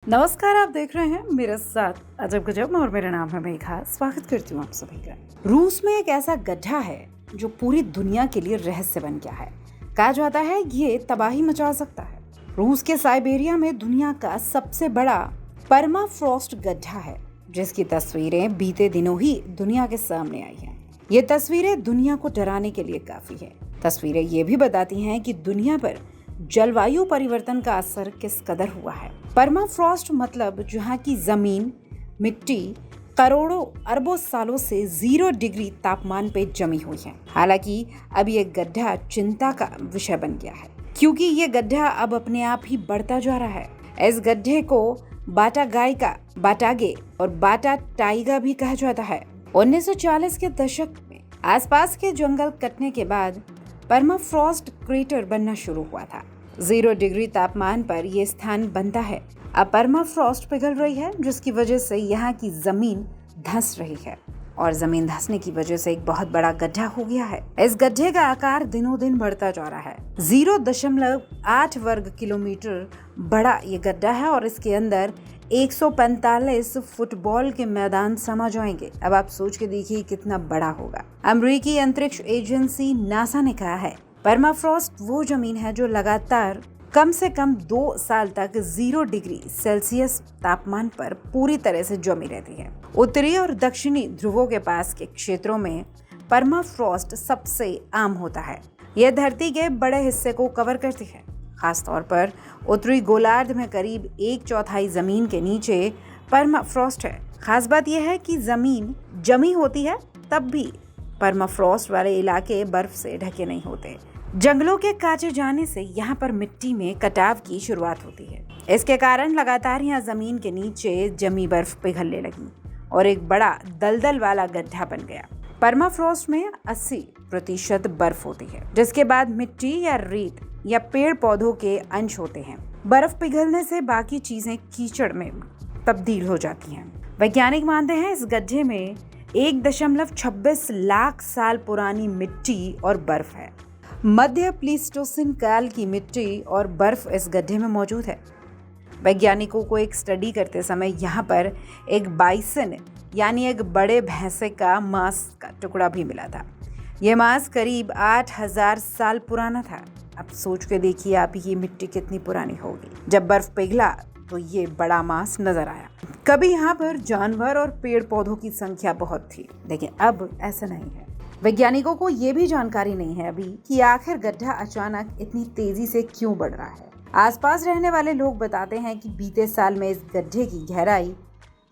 नमस्कार, आप देख रहे हैं मेरे साथ अजब गजब और मेरा नाम है मेघा। स्वागत करती हूँ आप सभी का। रूस में एक ऐसा गड्ढा है जो पूरी दुनिया के लिए रहस्य बन गया है। कहा जाता है ये तबाही मचा सकता है। रूस के साइबेरिया में दुनिया का सबसे बड़ा परमाफ्रॉस्ट गड्ढा है, जिसकी तस्वीरें बीते दिनों ही दुनिया के सामने आई हैं। ये तस्वीरें दुनिया को डराने के लिए काफी है। तस्वीरें ये भी बताती हैं कि दुनिया पर जलवायु परिवर्तन का असर किस कदर हुआ है। परमाफ्रॉस्ट मतलब जहाँ की जमीन, मिट्टी करोड़ों अरबों सालों से 0 डिग्री तापमान पे जमी हुई है। हालांकि अब ये गड्ढा चिंता का विषय बन गया है, क्योंकि ये गड्ढा अब अपने आप ही बढ़ता जा रहा है। इस गड्ढे को बाटा गायका, बाटागे और बाटा टाइगा भी कहा जाता है। 1940 के दशक में आसपास के जंगल कटने के बाद परमाफ्रॉस्ट क्रेटर बनना शुरू हुआ था। 0 डिग्री तापमान पर यह स्थान बनता है। अब परमाफ्रॉस्ट पिघल रही है, जिसकी वजह से यहाँ की जमीन धंस रही है और जमीन धंसने की वजह से एक बहुत बड़ा गड्ढा हो गया है। इस गड्ढे का आकार दिनों दिन बढ़ता जा रहा है। 0.8 वर्ग किलोमीटर बड़ा ये गड्ढा है और इसके अंदर 145 फुटबॉल के मैदान समा जाएंगे। अब आप सोच के देखिए कितना बड़ा होगा। अमेरिकी अंतरिक्ष एजेंसी नासा ने कहा है परमाफ्रॉस्ट वो जमीन है जो लगातार कम से कम 2 साल तक 0 डिग्री सेल्सियस तापमान पर पूरी तरह से जमी रहती है। उत्तरी और दक्षिणी ध्रुवों के पास के क्षेत्रों में परमाफ्रॉस्ट सबसे आम होता है। यह धरती के बड़े हिस्से को कवर करती है। खास तौर पर उत्तरी गोलार्ध में करीब 1/4 जमीन के नीचे परमाफ्रॉस्ट है। खास बात यह है कि जमीन जमी होती है तब भी परमाफ्रॉस्ट वाले इलाके बर्फ से ढके नहीं होते। जंगलों के काटे जाने से यहाँ पर मिट्टी में कटाव की शुरुआत होती है। इसके कारण लगातार यहाँ जमीन के नीचे जमी बर्फ पिघलने लगी और एक बड़ा दलदल वाला गड्ढा बन गया। परमाफ्रॉस्ट में 80% बर्फ होती है, जिसके बाद मिट्टी या रेत या पेड़ पौधों के अंश होते हैं। बर्फ पिघलने से बाकी चीजें कीचड़ में तब्दील हो जाती हैं। वैज्ञानिक मानते हैं इस गड्ढे में 1.26 लाख साल पुरानी मिट्टी और बर्फ है। मध्य प्लीस्टोसिन काल की मिट्टी और बर्फ इस गड्ढे में मौजूद है। वैज्ञानिकों को एक स्टडी करते समय यहाँ पर एक बाइसन यानी एक बड़े भैंसे का मांस का टुकड़ा भी मिला था। यह मांस करीब 8000 साल पुराना था। अब सोच के देखिए आप ये मिट्टी कितनी पुरानी होगी। जब बर्फ पिघला तो ये बड़ा मांस नजर आया। कभी यहाँ पर जानवर और पेड़ पौधों की संख्या बहुत थी, लेकिन अब ऐसा नहीं है। वैज्ञानिकों को ये भी जानकारी नहीं है अभी कि आखिर गड्ढा अचानक इतनी तेजी से क्यों बढ़ रहा है। आसपास रहने वाले लोग बताते हैं कि बीते साल में इस गड्ढे की गहराई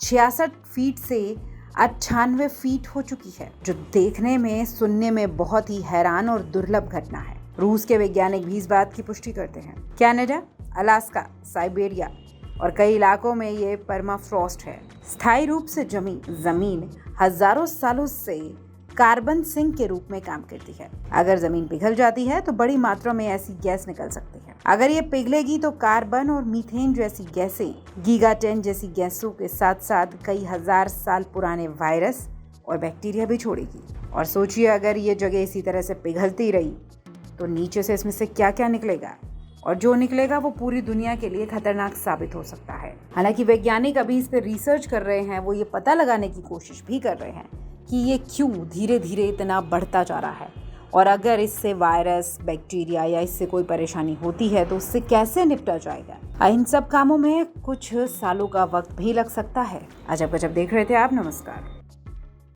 66 फीट से 98 फीट हो चुकी है, जो देखने में सुनने में बहुत ही हैरान और दुर्लभ घटना है। रूस के वैज्ञानिक भी इस बात की पुष्टि करते हैं। कनाडा, अलास्का, साइबेरिया और कई इलाकों में ये परमाफ्रॉस्ट है। स्थायी रूप से जमी जमीन हजारों सालों से कार्बन सिंक के रूप में काम करती है। अगर जमीन पिघल जाती है तो बड़ी मात्रा में ऐसी गैस निकल सकती है। अगर ये पिघलेगी तो कार्बन और मीथेन जैसी गैसें, गीगाटन जैसी गैसों के साथ साथ कई हजार साल पुराने वायरस और बैक्टीरिया भी छोड़ेगी। और सोचिए अगर ये जगह इसी तरह से पिघलती रही तो नीचे से इसमें से क्या क्या निकलेगा, और जो निकलेगा वो पूरी दुनिया के लिए खतरनाक साबित हो सकता है। हालांकि वैज्ञानिक अभी इस पर रिसर्च कर रहे हैं। वो ये पता लगाने की कोशिश भी कर रहे हैं कि ये क्यों धीरे धीरे इतना बढ़ता जा रहा है, और अगर इससे वायरस, बैक्टीरिया या इससे कोई परेशानी होती है तो उससे कैसे निपटा जाएगा। इन सब कामों में कुछ सालों का वक्त भी लग सकता है। अजब गजब देख रहे थे आप। नमस्कार।